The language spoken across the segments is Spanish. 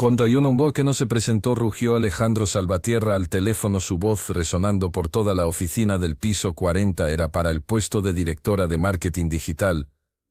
Cuando hay un que no se presentó, rugió Alejandro Salvatierra al teléfono, su voz resonando por toda la oficina del piso 40 era para el puesto de directora de marketing digital.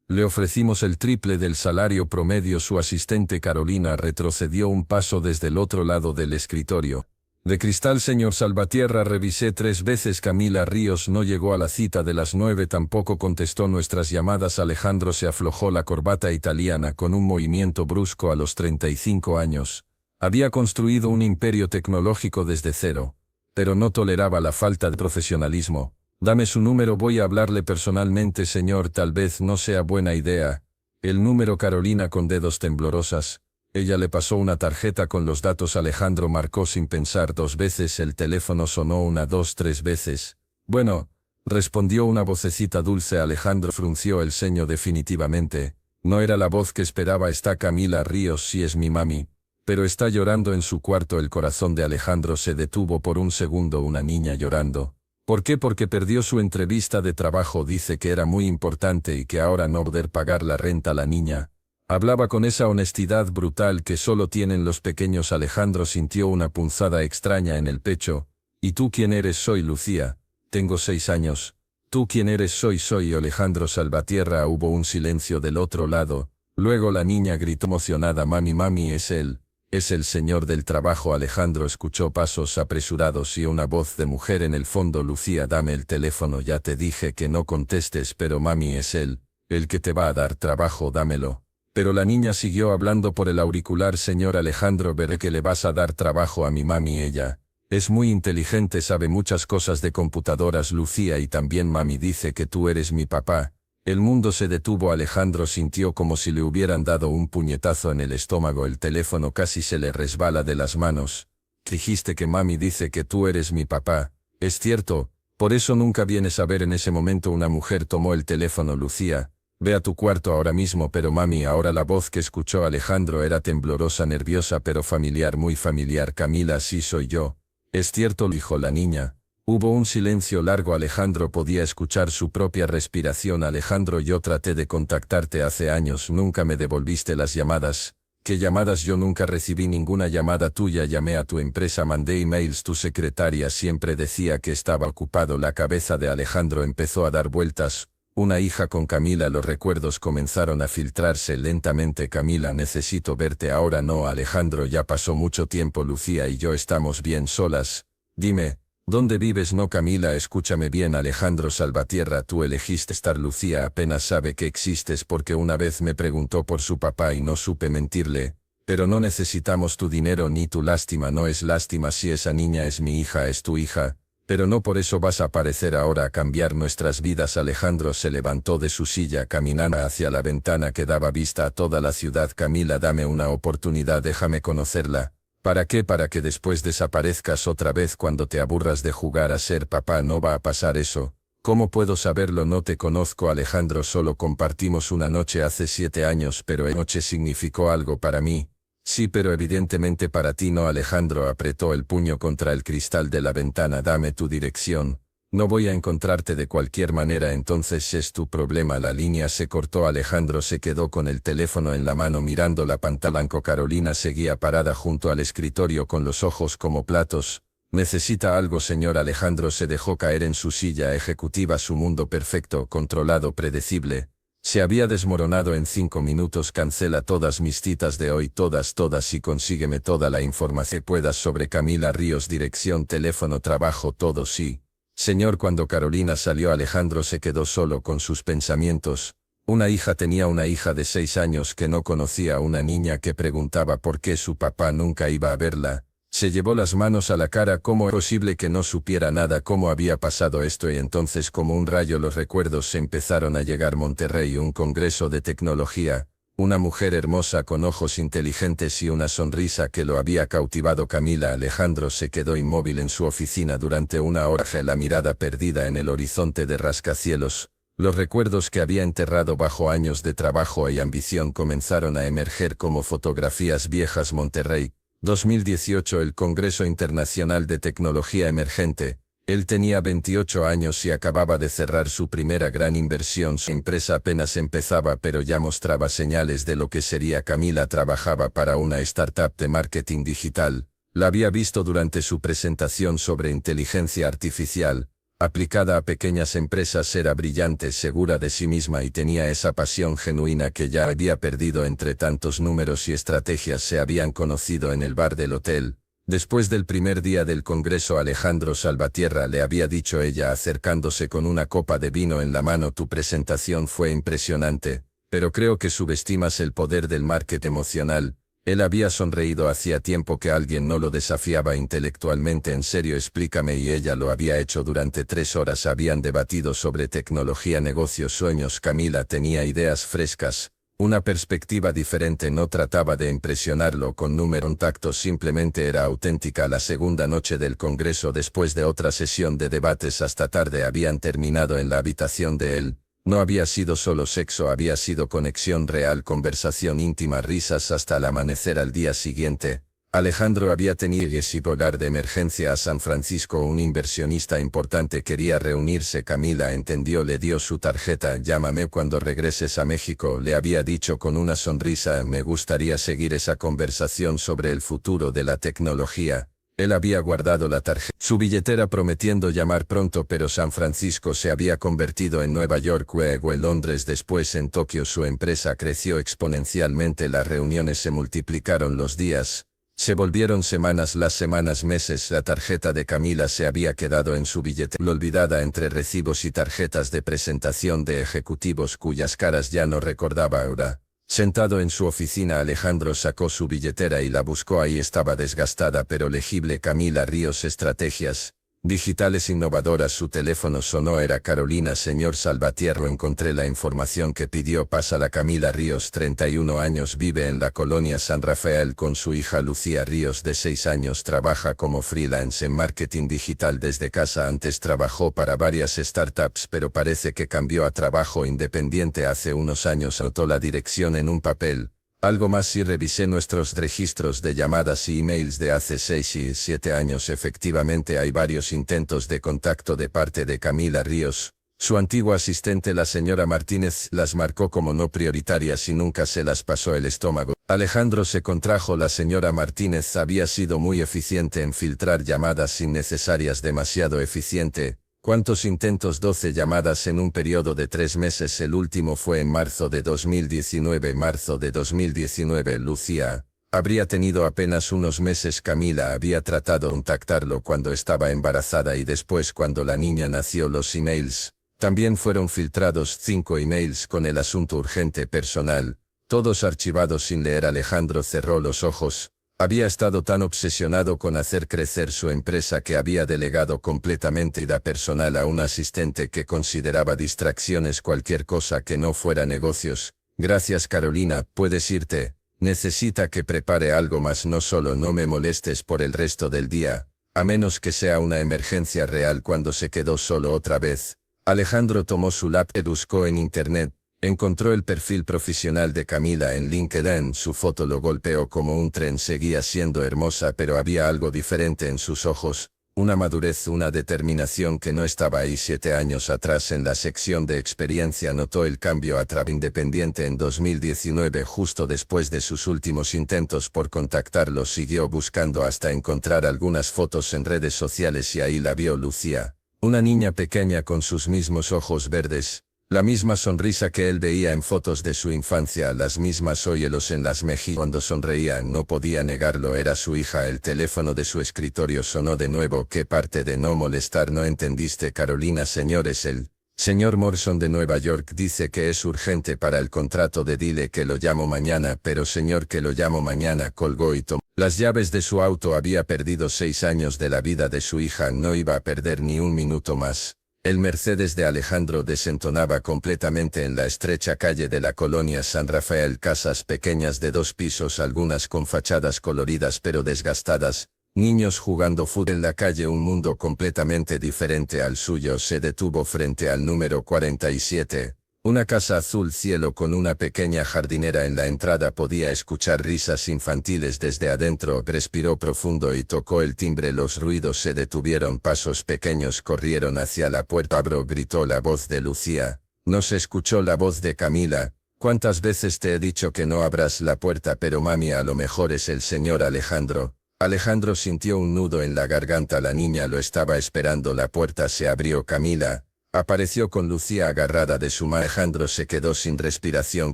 Le ofrecimos el triple del salario promedio. Su asistente Carolina retrocedió un paso desde el otro lado del escritorio. De cristal, señor Salvatierra, revisé 3 veces. Camila Ríos no llegó a la cita de las 9, tampoco contestó nuestras llamadas. Alejandro se aflojó la corbata italiana con un movimiento brusco. A los 35 años. Había construido un imperio tecnológico desde cero, pero no toleraba la falta de profesionalismo. Dame su número, voy a hablarle personalmente. Señor, tal vez no sea buena idea. El número. Carolina con dedos temblorosas. Ella le pasó una tarjeta con los datos. Alejandro marcó sin pensar 2 veces. El teléfono sonó 1, 2, 3 veces. Bueno, respondió una vocecita dulce. Alejandro frunció el ceño. Definitivamente no era la voz que esperaba. Está Camila Ríos, sí es mi mami, pero está llorando en su cuarto. El corazón de Alejandro se detuvo por un segundo. Una niña llorando. ¿Por qué? Porque perdió su entrevista de trabajo. Dice que era muy importante y que ahora no poder pagar la renta. La niña hablaba con esa honestidad brutal que solo tienen los pequeños. Alejandro sintió una punzada extraña en el pecho. ¿Y tú quién eres? Soy Lucía. Tengo 6 años. ¿Tú quién eres? Soy Alejandro Salvatierra. Hubo un silencio del otro lado. Luego la niña gritó emocionada: mami, mami, es él. Es el señor del trabajo. Alejandro escuchó pasos apresurados y una voz de mujer en el fondo: Lucía, dame el teléfono. Ya te dije que no contestes, pero mami, es él. El que te va a dar trabajo, dámelo. Pero la niña siguió hablando por el auricular: señor Alejandro, veré que le vas a dar trabajo a mi mami. Ella es muy inteligente, sabe muchas cosas de computadoras. Lucía, y también mami dice que tú eres mi papá. El mundo se detuvo. Alejandro sintió como si le hubieran dado un puñetazo en el estómago. El teléfono casi se le resbala de las manos. Dijiste que mami dice que tú eres mi papá. ¿Es cierto? Por eso nunca vienes a ver. En ese momento una mujer tomó el teléfono. Lucía, ve a tu cuarto ahora mismo. Pero mami. Ahora la voz que escuchó Alejandro era temblorosa, nerviosa, pero familiar, muy familiar. Camila, sí soy yo. ¿Es cierto?, dijo la niña. Hubo un silencio largo. Alejandro podía escuchar su propia respiración. Alejandro, yo traté de contactarte hace años. Nunca me devolviste las llamadas. ¿Qué llamadas? Yo nunca recibí ninguna llamada tuya. Llamé a tu empresa, mandé emails. Tu secretaria siempre decía que estaba ocupado. La cabeza de Alejandro empezó a dar vueltas. Una hija con Camila. Los recuerdos comenzaron a filtrarse lentamente. Camila, necesito verte ahora. No, Alejandro, ya pasó mucho tiempo. Lucía y yo estamos bien solas. Dime, ¿dónde vives? No, Camila, escúchame bien. Alejandro Salvatierra, tú elegiste estar. Lucía apenas sabe que existes porque una vez me preguntó por su papá y no supe mentirle. Pero no necesitamos tu dinero ni tu lástima. No es lástima si esa niña es mi hija, es tu hija. Pero no por eso vas a aparecer ahora a cambiar nuestras vidas. Alejandro se levantó de su silla, caminando hacia la ventana que daba vista a toda la ciudad. Camila, dame una oportunidad, déjame conocerla. ¿Para qué? Para que después desaparezcas otra vez cuando te aburras de jugar a ser papá. No va a pasar eso. ¿Cómo puedo saberlo? No te conozco, Alejandro, solo compartimos una noche hace 7 años, pero esa noche significó algo para mí. Sí, pero evidentemente para ti no. Alejandro apretó el puño contra el cristal de la ventana. Dame tu dirección. No voy a encontrarte de cualquier manera. Entonces es tu problema. La línea se cortó. Alejandro se quedó con el teléfono en la mano mirando la pantalla. Carolina seguía parada junto al escritorio con los ojos como platos. ¿Necesita algo, señor? Alejandro se dejó caer en su silla ejecutiva. Su mundo perfecto, controlado, predecible, se había desmoronado en 5 minutos. Cancela todas mis citas de hoy, todas, y consígueme toda la información que puedas sobre Camila Ríos, dirección, teléfono, trabajo, todo. Sí, señor. Cuando Carolina salió, Alejandro se quedó solo con sus pensamientos. Una hija, tenía una hija de 6 años que no conocía, una niña que preguntaba por qué su papá nunca iba a verla. Se llevó las manos a la cara. ¿Cómo es posible que no supiera nada? ¿Cómo había pasado esto? Y entonces, como un rayo, los recuerdos se empezaron a llegar. Monterrey, un congreso de tecnología, una mujer hermosa con ojos inteligentes y una sonrisa que lo había cautivado. Camila. Alejandro se quedó inmóvil en su oficina durante una hora, la mirada perdida en el horizonte de rascacielos. Los recuerdos que había enterrado bajo años de trabajo y ambición comenzaron a emerger como fotografías viejas. Monterrey, 2018. El Congreso Internacional de Tecnología Emergente. Él tenía 28 años y acababa de cerrar su primera gran inversión. Su empresa apenas empezaba, pero ya mostraba señales de lo que sería. Camila trabajaba para una startup de marketing digital. La había visto durante su presentación sobre inteligencia artificial, aplicada a pequeñas empresas. Era brillante, segura de sí misma y tenía esa pasión genuina que ya había perdido entre tantos números y estrategias. Se habían conocido en el bar del hotel. Después del primer día del congreso, Alejandro Salvatierra le había dicho ella, acercándose con una copa de vino en la mano: tu presentación fue impresionante, pero creo que subestimas el poder del marketing emocional. Él había sonreído. Hacía tiempo que alguien no lo desafiaba intelectualmente. En serio, explícame. Y ella lo había hecho. Durante 3 horas habían debatido sobre tecnología, negocios, sueños. Camila tenía ideas frescas, una perspectiva diferente. No trataba de impresionarlo con contactos, simplemente era auténtica. La segunda noche del congreso, después de otra sesión de debates hasta tarde, habían terminado en la habitación de él. No había sido solo sexo, había sido conexión real, conversación íntima, risas hasta el amanecer. Al día siguiente, Alejandro había tenido que volar de emergencia a San Francisco. Un inversionista importante quería reunirse. Camila entendió, le dio su tarjeta. Llámame cuando regreses a México, le había dicho con una sonrisa. Me gustaría seguir esa conversación sobre el futuro de la tecnología. Él había guardado la tarjeta, su billetera, prometiendo llamar pronto, pero San Francisco se había convertido en Nueva York, luego en Londres, después en Tokio. Su empresa creció exponencialmente, las reuniones se multiplicaron, los días se volvieron semanas, las semanas meses. La tarjeta de Camila se había quedado en su billetera, olvidada entre recibos y tarjetas de presentación de ejecutivos cuyas caras ya no recordaba ahora. Sentado en su oficina, Alejandro sacó su billetera y la buscó. Ahí estaba, desgastada pero legible: Camila Ríos, estrategias digitales innovadoras. Su teléfono sonó. Era Carolina. Señor Salvatierra, encontré la información que pidió. Pásala. Camila Ríos, 31 años, vive en la colonia San Rafael con su hija Lucía Ríos, de 6 años. Trabaja como freelance en marketing digital desde casa. Antes trabajó para varias startups, pero parece que cambió a trabajo independiente hace unos años. Anotó la dirección en un papel. Algo más, y revisé nuestros registros de llamadas y emails de hace 6 y 7 años. Efectivamente, hay varios intentos de contacto de parte de Camila Ríos. Su antigua asistente, la señora Martínez, las marcó como no prioritarias y nunca se las pasó el estómago. Alejandro se contrajo. La señora Martínez había sido muy eficiente en filtrar llamadas innecesarias, demasiado eficiente. ¿Cuántos intentos? 12 llamadas en un periodo de 3 meses. El último fue en marzo de 2019. Marzo de 2019. Lucía habría tenido apenas unos meses. Camila había tratado de contactarlo cuando estaba embarazada y después cuando la niña nació. Los emails también fueron filtrados. 5 emails con el asunto urgente personal, todos archivados sin leer. Alejandro cerró los ojos. Había estado tan obsesionado con hacer crecer su empresa que había delegado completamente vida personal a un asistente que consideraba distracciones, cualquier cosa que no fuera negocios. Gracias, Carolina, puedes irte. Necesita que prepare algo más. No solo no me molestes por el resto del día, a menos que sea una emergencia real. Cuando se quedó solo otra vez, Alejandro tomó su laptop y buscó en internet. Encontró el perfil profesional de Camila en LinkedIn. Su foto lo golpeó como un tren. Seguía siendo hermosa, pero había algo diferente en sus ojos, una madurez, una determinación que no estaba ahí 7 años atrás. En la sección de experiencia notó el cambio a través independiente en 2019, justo después de sus últimos intentos por contactarlo. Siguió buscando hasta encontrar algunas fotos en redes sociales y ahí la vio. Lucía, una niña pequeña con sus mismos ojos verdes, la misma sonrisa que él veía en fotos de su infancia, las mismas hoyuelos en las mejillas. Cuando sonreía no podía negarlo, era su hija. El teléfono de su escritorio sonó de nuevo. ¿Qué parte de no molestar no entendiste, Carolina? Señores, el señor Morrison de Nueva York dice que es urgente para el contrato de dile que lo llamo mañana. Pero señor, que lo llamo mañana. Colgó y tomó las llaves de su auto. Había perdido 6 años de la vida de su hija, no iba a perder ni un minuto más. El Mercedes de Alejandro desentonaba completamente en la estrecha calle de la colonia San Rafael. Casas pequeñas de 2 pisos, algunas con fachadas coloridas pero desgastadas. Niños jugando fútbol en la calle, un mundo completamente diferente al suyo. Se detuvo frente al número 47. Una casa azul cielo con una pequeña jardinera en la entrada. Podía escuchar risas infantiles desde adentro. Respiró profundo y tocó el timbre. Los ruidos se detuvieron. Pasos pequeños corrieron hacia la puerta. Abro, gritó la voz de Lucía. No se escuchó la voz de Camila. ¿Cuántas veces te he dicho que no abras la puerta? Pero mami, a lo mejor es el señor Alejandro. Alejandro sintió un nudo en la garganta. La niña lo estaba esperando. La puerta se abrió. Camila apareció con Lucía agarrada de su mano. Alejandro se quedó sin respiración.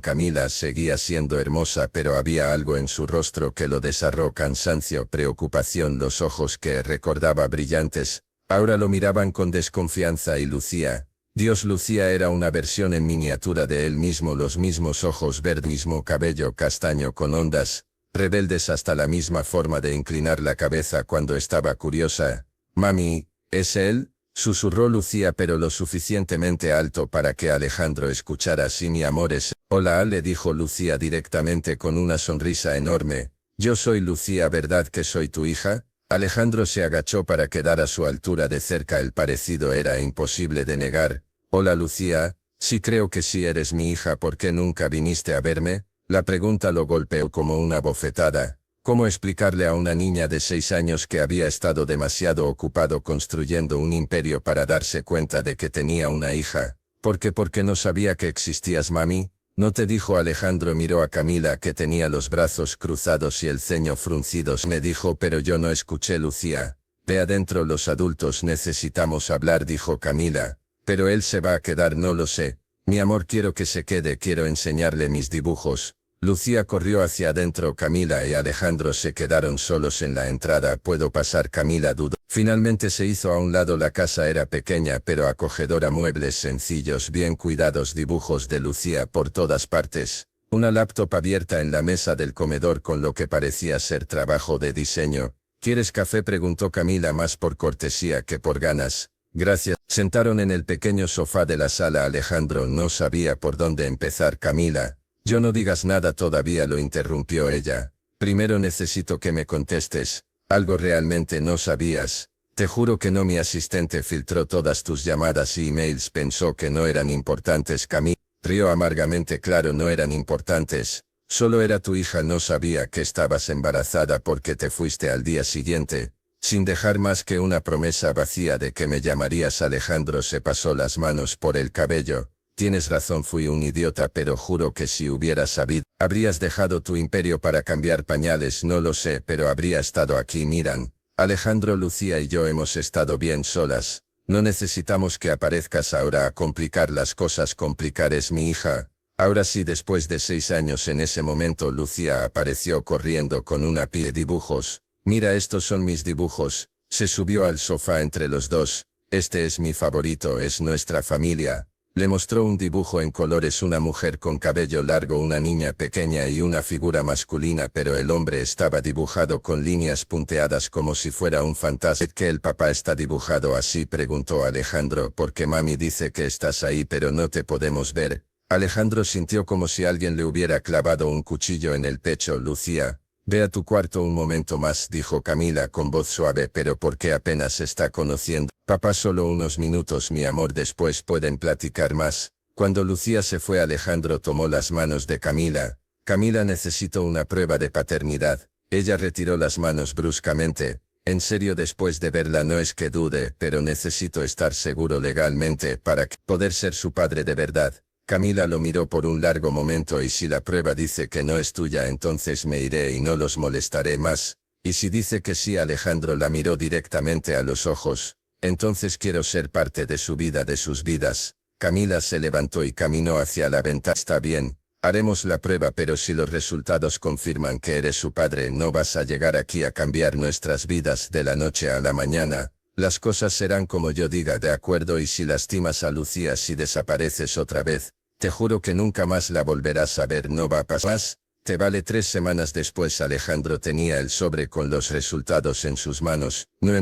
Camila seguía siendo hermosa, pero había algo en su rostro que lo desarró: cansancio, preocupación. Los ojos que recordaba brillantes, ahora lo miraban con desconfianza. Y Lucía, Dios, Lucía era una versión en miniatura de él mismo. Los mismos ojos verdes, mismo cabello castaño con ondas rebeldes, hasta la misma forma de inclinar la cabeza cuando estaba curiosa. Mami, ¿es él?, susurró Lucía, pero lo suficientemente alto para que Alejandro escuchara. Sí, mi amor, es. Hola, le dijo Lucía directamente con una sonrisa enorme. Yo soy Lucía, ¿verdad que soy tu hija? Alejandro se agachó para quedar a su altura de cerca. El parecido era imposible de negar. Hola Lucía, sí, creo que sí eres mi hija. ¿Por qué nunca viniste a verme? La pregunta lo golpeó como una bofetada. ¿Cómo explicarle a una niña de 6 años que había estado demasiado ocupado construyendo un imperio para darse cuenta de que tenía una hija? Porque no sabía que existías, mami. ¿No te dijo? Alejandro miró a Camila, que tenía los brazos cruzados y el ceño fruncidos. Me dijo, pero yo no escuché. Lucía, ve adentro, los adultos necesitamos hablar, dijo Camila. Pero él se va a quedar. No lo sé. Mi amor, quiero que se quede, quiero enseñarle mis dibujos. Lucía corrió hacia adentro. Camila y Alejandro se quedaron solos en la entrada. ¿Puedo pasar? Camila dudó. Finalmente se hizo a un lado. La casa era pequeña pero acogedora. Muebles sencillos, bien cuidados, dibujos de Lucía por todas partes. Una laptop abierta en la mesa del comedor con lo que parecía ser trabajo de diseño. ¿Quieres café?, preguntó Camila, más por cortesía que por ganas. Gracias. Sentaron en el pequeño sofá de la sala. Alejandro no sabía por dónde empezar. Camila, yo no digas nada todavía, lo interrumpió ella. Primero necesito que me contestes. ¿Algo realmente no sabías? Te juro que no. Mi asistente filtró todas tus llamadas y emails. Pensó que no eran importantes. Camila rió amargamente. Claro, no eran importantes. Solo era tu hija. No sabía que estabas embarazada porque te fuiste al día siguiente, sin dejar más que una promesa vacía de que me llamarías. Alejandro se pasó las manos por el cabello. Tienes razón, fui un idiota, pero juro que si hubieras sabido, habrías dejado tu imperio para cambiar pañales. No lo sé, pero habría estado aquí. Miran, Alejandro, Lucía y yo hemos estado bien solas. No necesitamos que aparezcas ahora a complicar las cosas. Complicar es mi hija. Ahora sí, después de 6 años. En ese momento Lucía apareció corriendo con una pila de dibujos. Mira, estos son mis dibujos. Se subió al sofá entre los dos. Este es mi favorito, es nuestra familia. Le mostró un dibujo en colores: una mujer con cabello largo, una niña pequeña y una figura masculina, pero el hombre estaba dibujado con líneas punteadas como si fuera un fantasma. ¿Que el papá está dibujado así?, preguntó Alejandro. Porque mami dice que estás ahí pero no te podemos ver. Alejandro sintió como si alguien le hubiera clavado un cuchillo en el pecho. Lucía, ve a tu cuarto un momento más, dijo Camila con voz suave. Pero ¿por qué apenas está conociendo? Papá, solo unos minutos, mi amor, después pueden platicar más. Cuando Lucía se fue, Alejandro tomó las manos de Camila. Camila, necesito una prueba de paternidad. Ella retiró las manos bruscamente. En serio, después de verla, no es que dude, pero necesito estar seguro legalmente para poder ser su padre de verdad. Camila lo miró por un largo momento. Y si la prueba dice que no es tuya, entonces me iré y no los molestaré más. Y si dice que sí, Alejandro la miró directamente a los ojos. Entonces quiero ser parte de su vida, de sus vidas. Camila se levantó y caminó hacia la ventana. Está bien, haremos la prueba, pero si los resultados confirman que eres su padre, no vas a llegar aquí a cambiar nuestras vidas de la noche a la mañana. Las cosas serán como yo diga, ¿de acuerdo? Y si lastimas a Lucía, si desapareces otra vez, te juro que nunca más la volverás a ver. No va a pasar más. Te vale. 3 semanas después, Alejandro tenía el sobre con los resultados en sus manos. No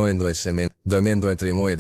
en ese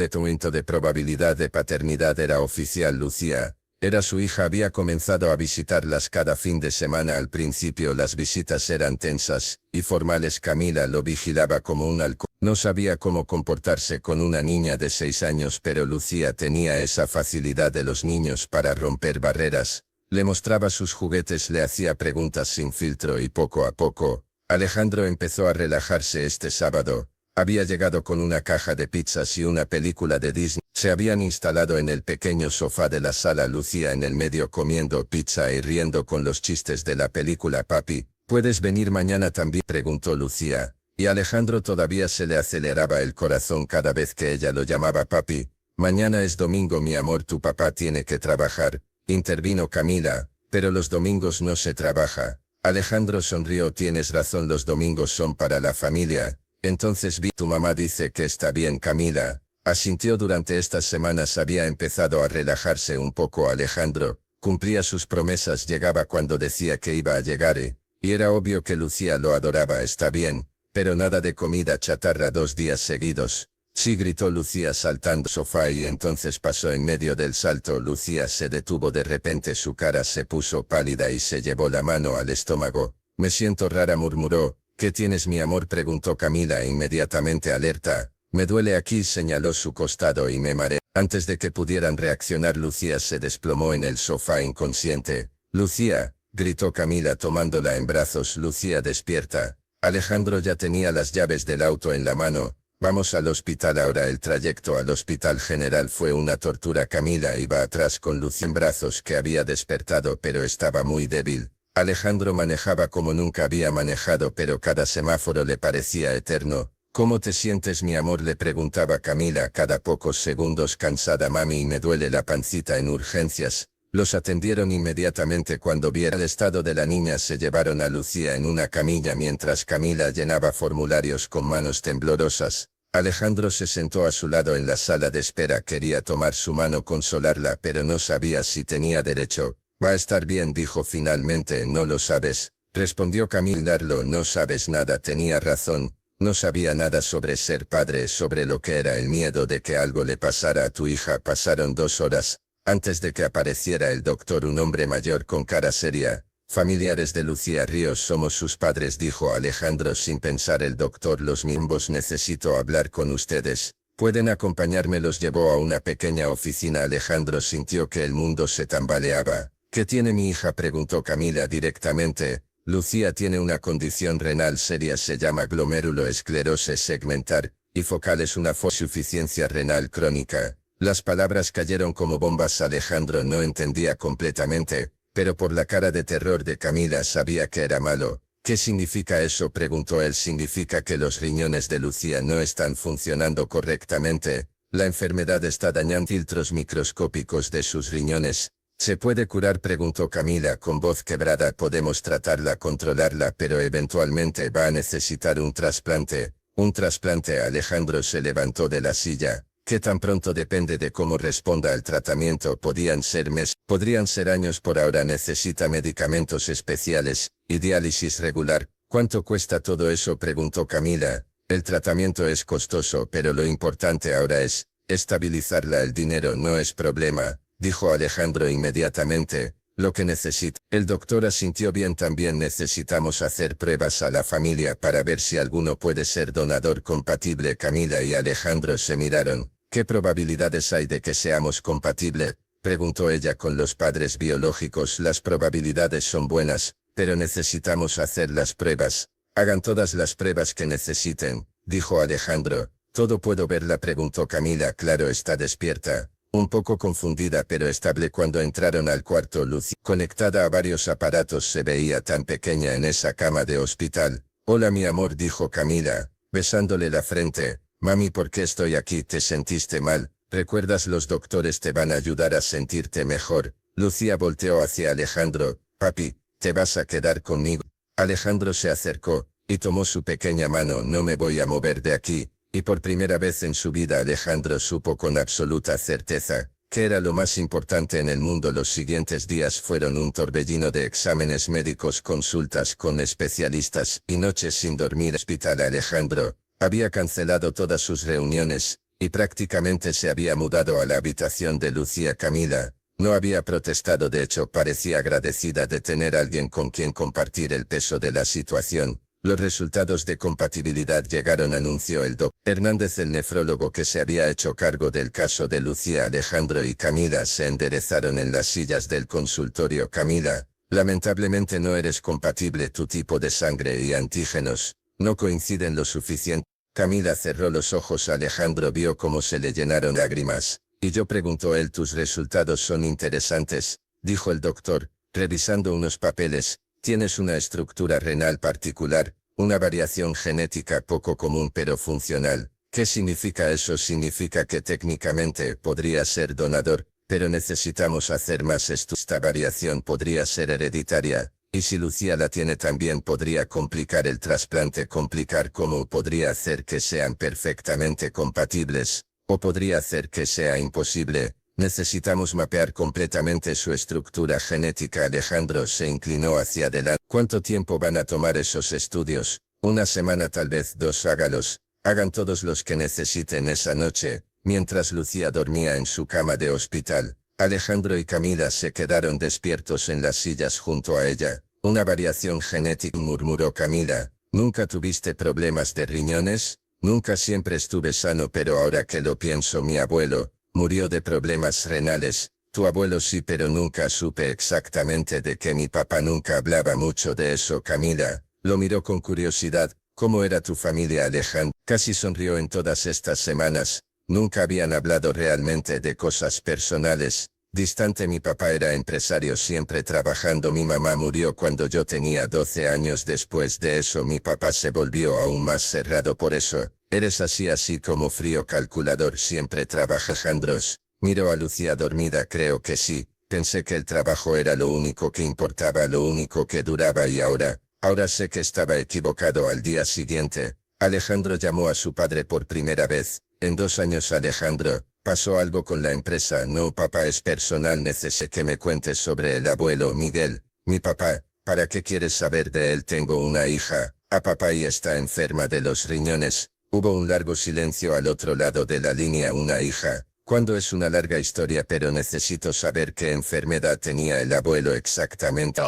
momento de probabilidad de paternidad era oficial. Lucía Era su hija, había comenzado a visitarlas cada fin de semana. Al principio las visitas eran tensas y formales. Camila lo vigilaba como un halcón. No sabía cómo comportarse con una niña de 6 años, pero Lucía tenía esa facilidad de los niños para romper barreras. Le mostraba sus juguetes, le hacía preguntas sin filtro y poco a poco, Alejandro empezó a relajarse. Este sábado, había llegado con una caja de pizzas y una película de Disney. Se habían instalado en el pequeño sofá de la sala, Lucía en el medio comiendo pizza y riendo con los chistes de la película. Papi, ¿puedes venir mañana también?, preguntó Lucía, y Alejandro todavía se le aceleraba el corazón cada vez que ella lo llamaba papi. Mañana es domingo, mi amor, tu papá tiene que trabajar, intervino Camila, pero los domingos no se trabaja. Alejandro sonrió. Tienes razón, los domingos son para la familia. Entonces tu mamá dice que está bien. Camila asintió. Durante estas semanas había empezado a relajarse un poco. Alejandro cumplía sus promesas, llegaba cuando decía que iba a llegar y era obvio que Lucía lo adoraba. Está bien, pero nada de comida chatarra 2 días seguidos. Sí, gritó Lucía saltando al sofá y entonces pasó en medio del salto. Lucía se detuvo de repente, su cara se puso pálida y se llevó la mano al estómago. Me siento rara, murmuró. ¿Qué tienes, mi amor?, preguntó Camila inmediatamente alerta. Me duele aquí, señaló su costado, y me mareé. Antes de que pudieran reaccionar, Lucía se desplomó en el sofá inconsciente. Lucía, gritó Camila tomándola en brazos. Lucía, despierta. Alejandro ya tenía las llaves del auto en la mano. Vamos al hospital ahora. El trayecto al Hospital General fue una tortura. Camila iba atrás con Lucía en brazos, que había despertado pero estaba muy débil. Alejandro manejaba como nunca había manejado, pero cada semáforo le parecía eterno. ¿Cómo te sientes, mi amor?, le preguntaba Camila cada pocos segundos. Cansada, mami, y me duele la pancita. En urgencias. Los atendieron inmediatamente. Cuando vieron el estado de la niña, se llevaron a Lucía en una camilla mientras Camila llenaba formularios con manos temblorosas. Alejandro se sentó a su lado en la sala de espera. Quería tomar su mano, consolarla, pero no sabía si tenía derecho. Va a estar bien, dijo finalmente. No lo sabes, respondió Camila. No sabes nada. Tenía razón. No sabía nada sobre ser padre, sobre lo que era el miedo de que algo le pasara a tu hija. Pasaron 2 horas antes de que apareciera el doctor, un hombre mayor con cara seria. Familiares de Lucía Ríos, somos sus padres, dijo Alejandro sin pensar. El doctor, los miembros, necesito hablar con ustedes. ¿Pueden acompañarme? Los llevó a una pequeña oficina. Alejandro sintió que el mundo se tambaleaba. ¿Qué tiene mi hija?, preguntó Camila directamente. Lucía tiene una condición renal seria, se llama glomeruloesclerosis segmentar y focal, es una insuficiencia renal crónica. Las palabras cayeron como bombas. Alejandro no entendía completamente, pero por la cara de terror de Camila sabía que era malo. ¿Qué significa eso?, preguntó él. Significa que los riñones de Lucía no están funcionando correctamente. La enfermedad está dañando filtros microscópicos de sus riñones. ¿Se puede curar?, preguntó Camila con voz quebrada. Podemos tratarla, controlarla, pero eventualmente va a necesitar un trasplante. ¿Un trasplante? Alejandro se levantó de la silla. ¿Qué tan pronto? Depende de cómo responda al tratamiento. Podrían ser meses, podrían ser años. Por ahora necesita medicamentos especiales y diálisis regular. ¿Cuánto cuesta todo eso?, preguntó Camila. El tratamiento es costoso, pero lo importante ahora es estabilizarla. El dinero no es problema, dijo Alejandro inmediatamente. Lo que necesita. El doctor asintió. Bien, también necesitamos hacer pruebas a la familia para ver si alguno puede ser donador compatible. Camila y Alejandro se miraron. ¿Qué probabilidades hay de que seamos compatibles?, preguntó ella. Con los padres biológicos las probabilidades son buenas, pero necesitamos hacer las pruebas. Hagan todas las pruebas que necesiten, dijo Alejandro. ¿Todo puedo verla?, preguntó Camila. Claro, está despierta. Un poco confundida pero estable. Cuando entraron al cuarto, Lucía, conectada a varios aparatos, se veía tan pequeña en esa cama de hospital. Hola, mi amor, dijo Camila, besándole la frente. Mami, ¿por qué estoy aquí? ¿Te sentiste mal? ¿Recuerdas? Los doctores te van a ayudar a sentirte mejor. Lucía volteó hacia Alejandro. Papi, ¿te vas a quedar conmigo? Alejandro se acercó y tomó su pequeña mano. No me voy a mover de aquí. Y por primera vez en su vida Alejandro supo con absoluta certeza que era lo más importante en el mundo. Los siguientes días fueron un torbellino de exámenes médicos, consultas con especialistas y noches sin dormir. Hospital. Alejandro había cancelado todas sus reuniones y prácticamente se había mudado a la habitación de Lucía. Camila No había protestado, de hecho parecía agradecida de tener a alguien con quien compartir el peso de la situación. Los resultados de compatibilidad llegaron, anunció el doctor Hernández, el nefrólogo que se había hecho cargo del caso de Lucía. Alejandro y Camila se enderezaron en las sillas del consultorio. Camila, lamentablemente no eres compatible, tu tipo de sangre y antígenos no coinciden lo suficiente. Camila cerró los ojos. Alejandro vio cómo se le llenaron lágrimas. Y yo, preguntó él. Tus resultados son interesantes, dijo el doctor, revisando unos papeles. Tienes una estructura renal particular, una variación genética poco común pero funcional. ¿Qué significa eso? Significa que técnicamente podría ser donador, pero necesitamos hacer más estudios. Esta variación podría ser hereditaria, y si Lucía la tiene también podría complicar el trasplante. Complicar cómo? Podría hacer que sean perfectamente compatibles, o podría hacer que sea imposible. Necesitamos mapear completamente su estructura genética. Alejandro se inclinó hacia adelante. ¿Cuánto tiempo van a tomar esos estudios? Una semana, tal vez 2. Hágalos. Hagan todos los que necesiten esa noche. Mientras Lucía dormía en su cama de hospital, Alejandro y Camila se quedaron despiertos en las sillas junto a ella. Una variación genética, murmuró Camila. ¿Nunca tuviste problemas de riñones? Nunca, siempre estuve sano, pero ahora que lo pienso, mi abuelo murió de problemas renales. Tu abuelo sí, pero nunca supe exactamente de qué. Mi papá nunca hablaba mucho de eso. Camila lo miró con curiosidad. ¿Cómo era tu familia? Alejandro casi sonrió. En todas estas semanas, nunca habían hablado realmente de cosas personales. Distante. Mi papá era empresario, siempre trabajando. Mi mamá murió cuando yo tenía 12 años. Después de eso mi papá se volvió aún más cerrado. Por eso eres así como frío, calculador, siempre trabaja. Alejandro miró a Lucía dormida. Creo que sí. Pensé que el trabajo era lo único que importaba, lo único que duraba, y ahora sé que estaba equivocado. Al día siguiente, Alejandro llamó a su padre por primera vez en 2 años. Alejandro, ¿pasó algo con la empresa? No, papá, es personal. Necesito que me cuentes sobre el abuelo Miguel. Mi papá. ¿Para qué quieres saber de él? Tengo una hija, a papá, y está enferma de los riñones. Hubo un largo silencio al otro lado de la línea. Una hija. ¿Cuándo? Es una larga historia, pero necesito saber qué enfermedad tenía el abuelo exactamente.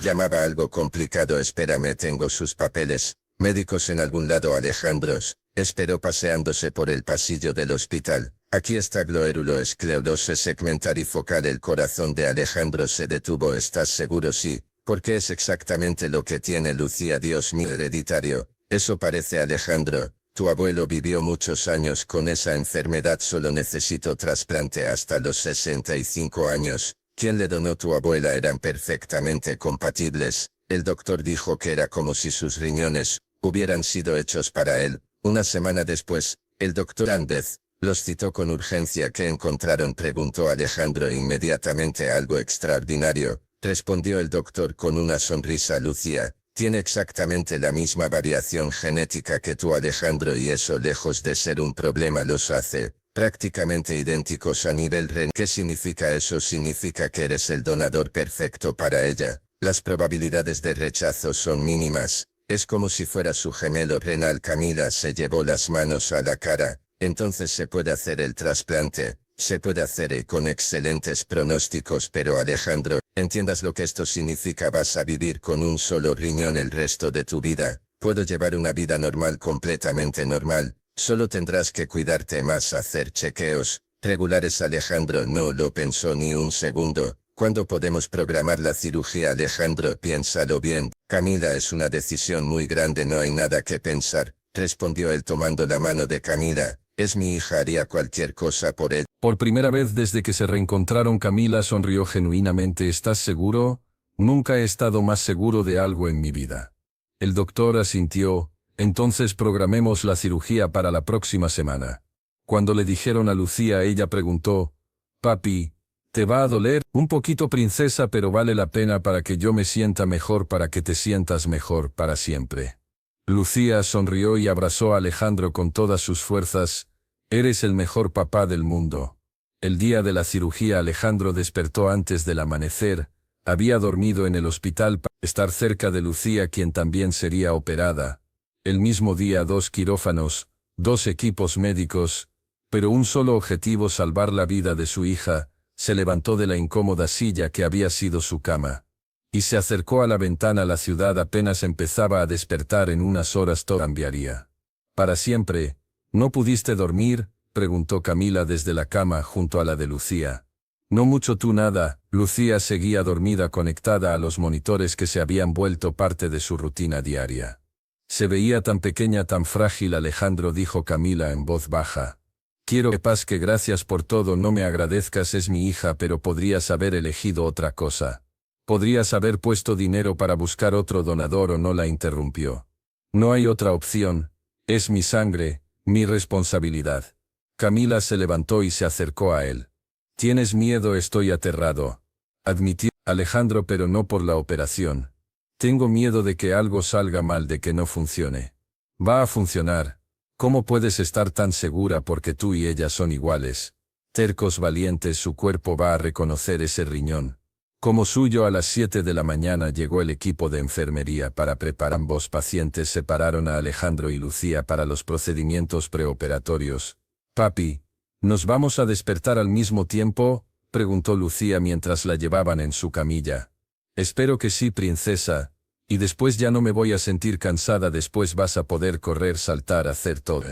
Llamaba algo complicado. Espérame, tengo sus papeles médicos en algún lado. Alejandro esperó paseándose por el pasillo del hospital. Aquí está. Gloeruloesclerosis segmentarifocal. El corazón de Alejandro se detuvo. ¿Estás seguro? Sí. ¿Por qué? Es exactamente lo que tiene Lucía. Dios mío, hereditario. Eso parece. Alejandro, tu abuelo vivió muchos años con esa enfermedad. Solo necesito trasplante hasta los 65 años. ¿Quién le donó? Tu abuela. Eran perfectamente compatibles. El doctor dijo que era como si sus riñones hubieran sido hechos para él. Una semana después, el doctor Hernández los citó con urgencia. ¿Qué encontraron?, preguntó Alejandro inmediatamente. Algo extraordinario, respondió el doctor con una sonrisa. Lucía tiene exactamente la misma variación genética que tú, Alejandro, y eso, lejos de ser un problema, los hace prácticamente idénticos a nivel renal. ¿Qué significa eso? Significa que eres el donador perfecto para ella. Las probabilidades de rechazo son mínimas. Es como si fuera su gemelo renal. Camila se llevó las manos a la cara. Entonces se puede hacer el trasplante. Se puede hacer con excelentes pronósticos. Pero Alejandro, entiendas lo que esto significa. Vas a vivir con un solo riñón el resto de tu vida. Puedo llevar una vida normal, completamente normal. Solo tendrás que cuidarte más, hacer chequeos regulares. Alejandro no lo pensó ni un segundo. ¿Cuándo podemos programar la cirugía? Alejandro, piénsalo bien. Camila, es una decisión muy grande. No hay nada que pensar, respondió él tomando la mano de Camila. Es mi hija, haría cualquier cosa por él. Por primera vez desde que se reencontraron, Camila sonrió genuinamente. ¿Estás seguro? Nunca he estado más seguro de algo en mi vida. El doctor asintió. Entonces programemos la cirugía para la próxima semana. Cuando le dijeron a Lucía, ella preguntó, «Papi, ¿te va a doler?» «Un poquito, princesa, pero vale la pena para que yo me sienta mejor, para que te sientas mejor para siempre». Lucía sonrió y abrazó a Alejandro con todas sus fuerzas. «Eres el mejor papá del mundo». El día de la cirugía, Alejandro despertó antes del amanecer. Había dormido en el hospital para estar cerca de Lucía, quien también sería operada. El mismo día, 2 quirófanos, 2 equipos médicos, pero un solo objetivo: salvar la vida de su hija. Se levantó de la incómoda silla que había sido su cama. Y se acercó a la ventana. La ciudad apenas empezaba a despertar. En unas horas todo cambiaría. ¿Para siempre? ¿No pudiste dormir?, preguntó Camila desde la cama junto a la de Lucía. No mucho, tú nada. Lucía seguía dormida, conectada a los monitores que se habían vuelto parte de su rutina diaria. Se veía tan pequeña, tan frágil. Alejandro, dijo Camila en voz baja. Quiero que sepas que gracias por todo. No me agradezcas, es mi hija, pero podrías haber elegido otra cosa. Podrías haber puesto dinero para buscar otro donador o no. La interrumpió. No hay otra opción. Es mi sangre, mi responsabilidad. Camila se levantó y se acercó a él. ¿Tienes miedo? Estoy aterrado. Admitió Alejandro, pero no por la operación. Tengo miedo de que algo salga mal, de que no funcione. Va a funcionar. ¿Cómo puedes estar tan segura? Porque tú y ella son iguales. Tercos, valientes, su cuerpo va a reconocer ese riñón como suyo. A las 7 de la mañana llegó el equipo de enfermería para preparar. Ambos pacientes separaron a Alejandro y Lucía para los procedimientos preoperatorios. Papi, ¿nos vamos a despertar al mismo tiempo?, preguntó Lucía mientras la llevaban en su camilla. Espero que sí, princesa. Y después ya no me voy a sentir cansada. Después vas a poder correr, saltar, hacer todo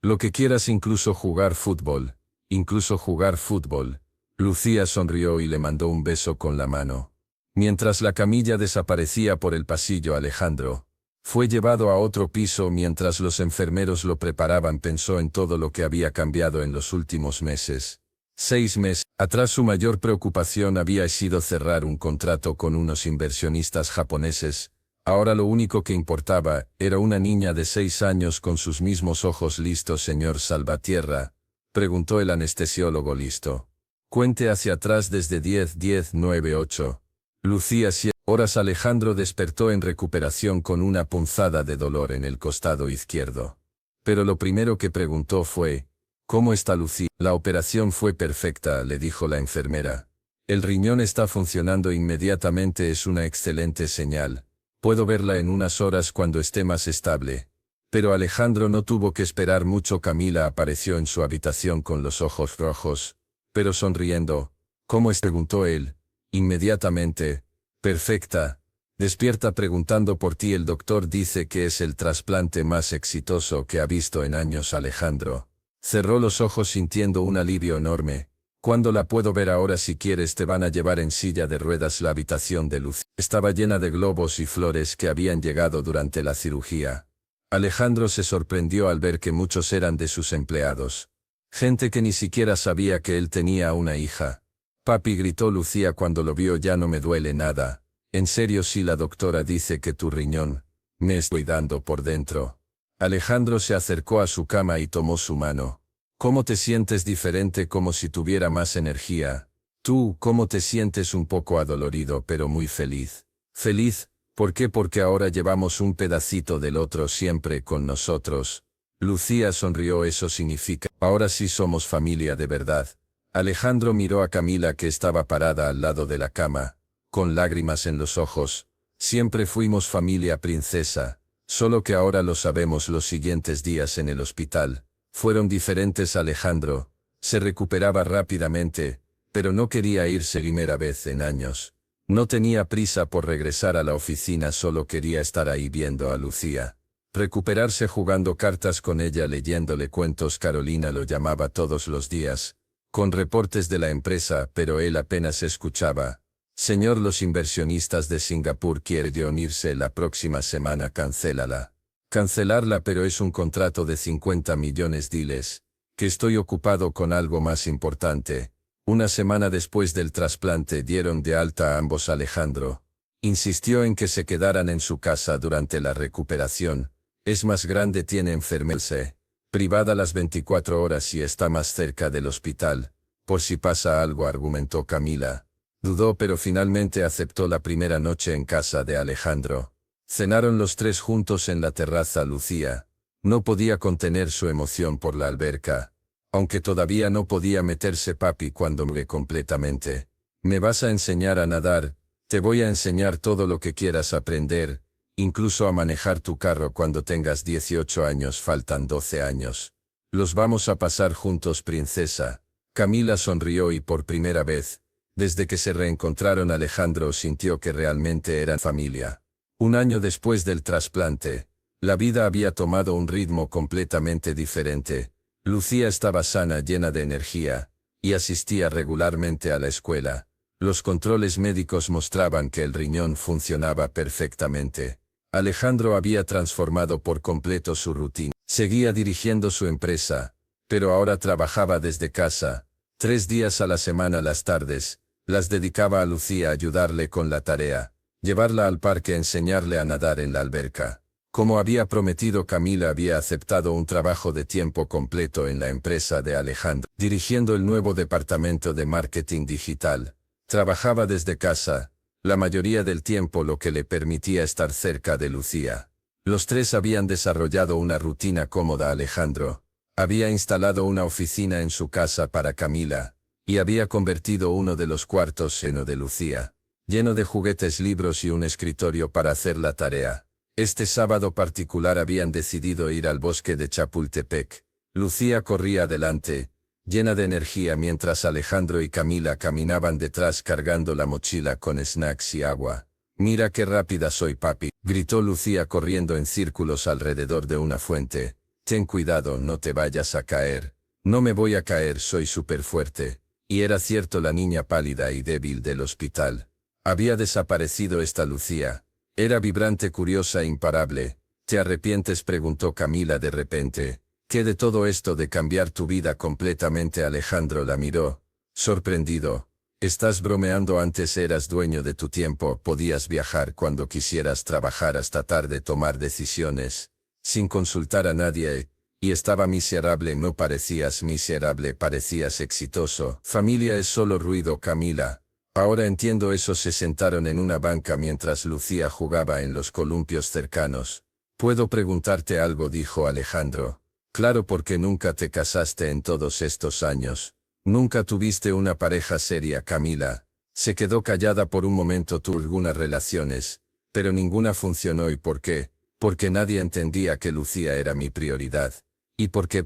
lo que quieras, incluso jugar fútbol. Incluso jugar fútbol. Lucía sonrió y le mandó un beso con la mano. Mientras la camilla desaparecía por el pasillo, Alejandro fue llevado a otro piso. Mientras los enfermeros lo preparaban, pensó en todo lo que había cambiado en los últimos meses. 6 meses atrás su mayor preocupación había sido cerrar un contrato con unos inversionistas japoneses. Ahora lo único que importaba era una niña de 6 años con sus mismos ojos. ¿Listo, señor Salvatierra?, preguntó el anestesiólogo. Listo. Cuente hacia atrás desde 10, 10, 9, 8. Lucía 7 horas. Alejandro despertó en recuperación con una punzada de dolor en el costado izquierdo. Pero lo primero que preguntó fue: ¿cómo está Lucía? La operación fue perfecta, le dijo la enfermera. El riñón está funcionando inmediatamente, es una excelente señal. Puedo verla en unas horas cuando esté más estable. Pero Alejandro no tuvo que esperar mucho. Camila apareció en su habitación con los ojos rojos, pero sonriendo. ¿Cómo es?, preguntó él. Inmediatamente. Perfecta. Despierta, preguntando por ti. El doctor dice que es el trasplante más exitoso que ha visto en años. Alejandro cerró los ojos sintiendo un alivio enorme. ¿Cuándo la puedo ver? Ahora, si quieres. Te van a llevar en silla de ruedas. La habitación de Lucía estaba llena de globos y flores que habían llegado durante la cirugía. Alejandro se sorprendió al ver que muchos eran de sus empleados. Gente que ni siquiera sabía que él tenía una hija. Papi, gritó Lucía cuando lo vio, ya no me duele nada. En serio, sí, la doctora dice que tu riñón me está cuidando por dentro. Alejandro se acercó a su cama y tomó su mano. ¿Cómo te sientes? Diferente, como si tuviera más energía. ¿Tú cómo te sientes? Un poco adolorido, pero muy feliz. ¿Feliz? ¿Por qué? Porque ahora llevamos un pedacito del otro siempre con nosotros. Lucía sonrió. Eso significa, ahora sí somos familia de verdad. Alejandro miró a Camila, que estaba parada al lado de la cama, con lágrimas en los ojos. Siempre fuimos familia, princesa. Solo que ahora lo sabemos. Los siguientes días en el hospital fueron diferentes. Alejandro se recuperaba rápidamente, pero no quería irse primera vez en años. No tenía prisa por regresar a la oficina, solo quería estar ahí viendo a Lucía recuperarse, jugando cartas con ella, leyéndole cuentos. Carolina lo llamaba todos los días, con reportes de la empresa, pero él apenas escuchaba. Señor, los inversionistas de Singapur quieren unirse la próxima semana. Cancélala. Cancelarla, pero es un contrato de 50 millones. Diles que estoy ocupado con algo más importante. Una semana después del trasplante dieron de alta a ambos. Alejandro insistió en que se quedaran en su casa durante la recuperación. Es más grande, tiene enfermedad privada las 24 horas y está más cerca del hospital, por si pasa algo, argumentó Camila. Dudó, pero finalmente aceptó. La primera noche en casa de Alejandro cenaron los tres juntos en la terraza. Lucía no podía contener su emoción por la alberca, aunque todavía no podía meterse. Papi, cuando me completamente, ¿me vas a enseñar a nadar? Te voy a enseñar todo lo que quieras aprender, incluso a manejar tu carro cuando tengas 18 años. Faltan 12 años. Los vamos a pasar juntos, princesa. Camila sonrió y por primera vez, desde que se reencontraron, Alejandro sintió que realmente eran familia. Un año después del trasplante, la vida había tomado un ritmo completamente diferente. Lucía estaba sana, llena de energía, y asistía regularmente a la escuela. Los controles médicos mostraban que el riñón funcionaba perfectamente. Alejandro había transformado por completo su rutina. Seguía dirigiendo su empresa, pero ahora trabajaba desde casa. 3 días a la semana las tardes, las dedicaba a Lucía, a ayudarle con la tarea, llevarla al parque, enseñarle a nadar en la alberca. Como había prometido, Camila había aceptado un trabajo de tiempo completo en la empresa de Alejandro, dirigiendo el nuevo departamento de marketing digital. Trabajaba desde casa, la mayoría del tiempo, lo que le permitía estar cerca de Lucía. Los tres habían desarrollado una rutina cómoda. Alejandro había instalado una oficina en su casa para Camila, y había convertido uno de los cuartos en uno de Lucía, lleno de juguetes, libros y un escritorio para hacer la tarea. Este sábado particular habían decidido ir al bosque de Chapultepec. Lucía corría adelante, llena de energía, mientras Alejandro y Camila caminaban detrás cargando la mochila con snacks y agua. «Mira qué rápida soy, papi», gritó Lucía corriendo en círculos alrededor de una fuente. «Ten cuidado, no te vayas a caer». «No me voy a caer, soy súper fuerte». Y era cierto, la niña pálida y débil del hospital había desaparecido. Esta Lucía era vibrante, curiosa e imparable. «¿Te arrepientes?», preguntó Camila de repente. «¿Qué de todo esto de cambiar tu vida completamente?». Alejandro la miró, sorprendido. «Estás bromeando, antes eras dueño de tu tiempo, podías viajar cuando quisieras, trabajar hasta tarde, tomar decisiones sin consultar a nadie, y estaba miserable». «No parecías miserable, parecías exitoso». «Familia es solo ruido, Camila». «Ahora entiendo eso». Se sentaron en una banca mientras Lucía jugaba en los columpios cercanos. «¿Puedo preguntarte algo?», dijo Alejandro. «Claro, porque nunca te casaste en todos estos años. Nunca tuviste una pareja seria». Camila se quedó callada por un momento. «Tuve algunas relaciones, pero ninguna funcionó». «¿Y por qué?». «Porque nadie entendía que Lucía era mi prioridad». «¿Y por qué?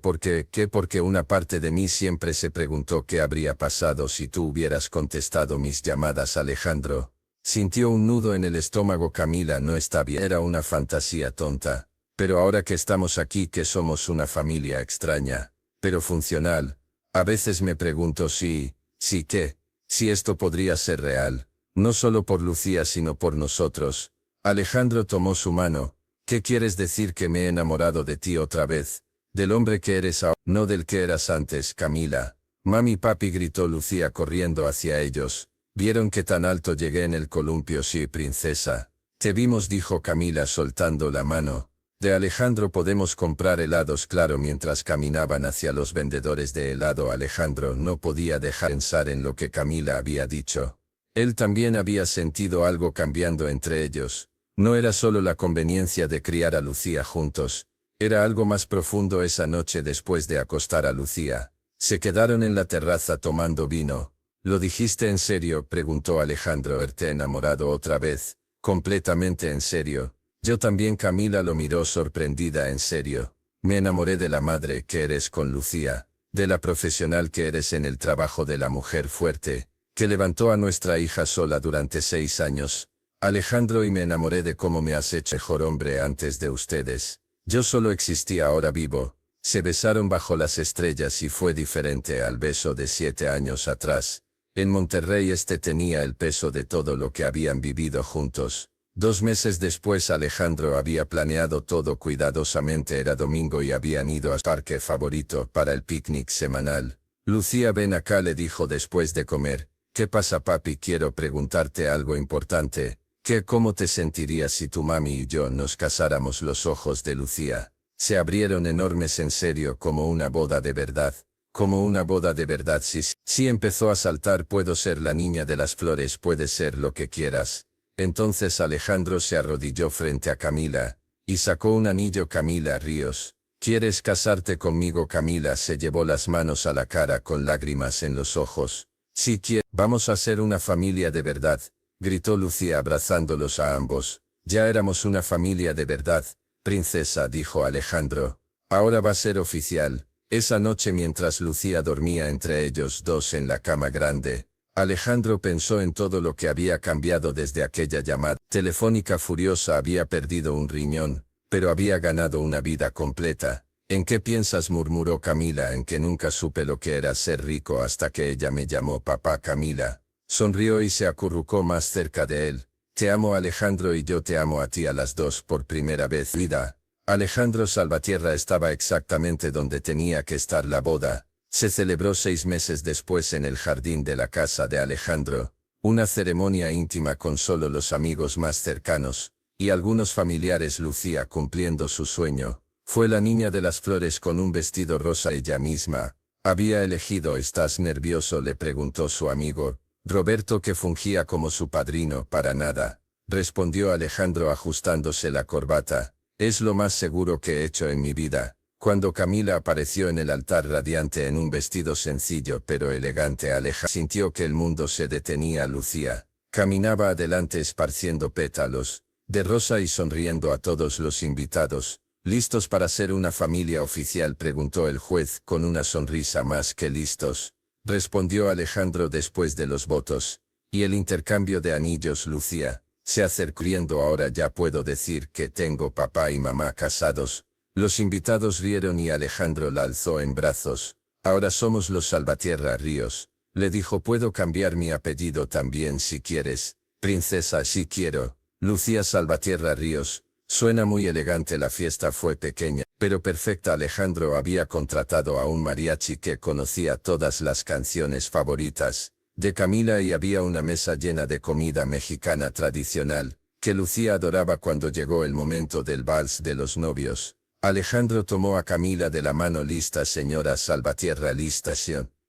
¿Qué? Porque una parte de mí siempre se preguntó qué habría pasado si tú hubieras contestado mis llamadas». Alejandro sintió un nudo en el estómago. «Camila, no está bien. Era una fantasía tonta. Pero ahora que estamos aquí, que somos una familia extraña, pero funcional, a veces me pregunto si esto podría ser real. No solo por Lucía, sino por nosotros». Alejandro tomó su mano. «¿Qué quieres decir? Que me he enamorado de ti otra vez. Del hombre que eres ahora, no del que eras antes». «Camila». «Mami, papi», gritó Lucía corriendo hacia ellos. «¿Vieron qué tan alto llegué en el columpio?». «Sí, princesa. Te vimos», dijo Camila soltando la mano de Alejandro. «¿Podemos comprar helados?». «Claro». Mientras caminaban hacia los vendedores de helado, Alejandro no podía dejar de pensar en lo que Camila había dicho. Él también había sentido algo cambiando entre ellos. No era solo la conveniencia de criar a Lucía juntos. Era algo más profundo. Esa noche, después de acostar a Lucía, se quedaron en la terraza tomando vino. «¿Lo dijiste en serio?», preguntó Alejandro. «¿Verte enamorado otra vez?». «Completamente en serio». «Yo también». Camila lo miró sorprendida. «¿En serio?». «Me enamoré de la madre que eres con Lucía, de la profesional que eres en el trabajo, de la mujer fuerte que levantó a nuestra hija sola durante 6 años. Alejandro, y me enamoré de cómo me has hecho mejor hombre antes de ustedes. Yo solo existía, ahora vivo». Se besaron bajo las estrellas y fue diferente al beso de 7 años atrás. En Monterrey tenía el peso de todo lo que habían vivido juntos. 2 meses después, Alejandro había planeado todo cuidadosamente. Era domingo y habían ido al parque favorito para el picnic semanal. «Lucía, ven acá», le dijo después de comer. «¿Qué pasa, papi?». «Quiero preguntarte algo importante. ¿Cómo te sentirías si tu mami y yo nos casáramos?». Los ojos de Lucía se abrieron enormes. «¿En serio? ¿Como una boda de verdad?». «¿Como una boda de verdad?». Sí, empezó a saltar. «Puedo ser la niña de las flores, puedes ser lo que quieras». Entonces Alejandro se arrodilló frente a Camila y sacó un anillo. «Camila Ríos, ¿quieres casarte conmigo?». Camila se llevó las manos a la cara con lágrimas en los ojos. «Sí quiero». «Vamos a ser una familia de verdad», gritó Lucía abrazándolos a ambos. «Ya éramos una familia de verdad, princesa», dijo Alejandro. «Ahora va a ser oficial». Esa noche mientras Lucía dormía entre ellos dos en la cama grande, Alejandro pensó en todo lo que había cambiado desde aquella llamada telefónica furiosa. Había perdido un riñón, pero había ganado una vida completa. ¿En qué piensas?, murmuró Camila. En que nunca supe lo que era ser rico hasta que ella me llamó papá. Camila sonrió y se acurrucó más cerca de él. Te amo, Alejandro, y yo te amo a ti, a las dos por primera vez. Vida. Alejandro Salvatierra estaba exactamente donde tenía que estar. La boda se celebró 6 meses después en el jardín de la casa de Alejandro, una ceremonia íntima con solo los amigos más cercanos y algunos familiares. Lucía, cumpliendo su sueño, fue la niña de las flores con un vestido rosa. Ella misma había elegido. ¿Estás nervioso?, le preguntó su amigo Roberto, que fungía como su padrino. Para nada, respondió Alejandro ajustándose la corbata. Es lo más seguro que he hecho en mi vida. Cuando Camila apareció en el altar radiante en un vestido sencillo pero elegante, Alejandro sintió que el mundo se detenía. Lucía caminaba adelante esparciendo pétalos de rosa y sonriendo a todos los invitados. ¿Listos para ser una familia oficial?, preguntó el juez con una sonrisa. Más que listos, respondió Alejandro después de los votos y el intercambio de anillos. Lucía se acercó. Ahora ya puedo decir que tengo papá y mamá casados. Los invitados rieron y Alejandro la alzó en brazos. Ahora somos los Salvatierra Ríos, le dijo. Puedo cambiar mi apellido también si quieres. Princesa, sí quiero. Lucía Salvatierra Ríos. Suena muy elegante. La fiesta fue pequeña, pero perfecta. Alejandro había contratado a un mariachi que conocía todas las canciones favoritas de Camila y había una mesa llena de comida mexicana tradicional que Lucía adoraba. Cuando llegó el momento del vals de los novios, Alejandro tomó a Camila de la mano. ¿Lista, señora Salvatierra? Lista,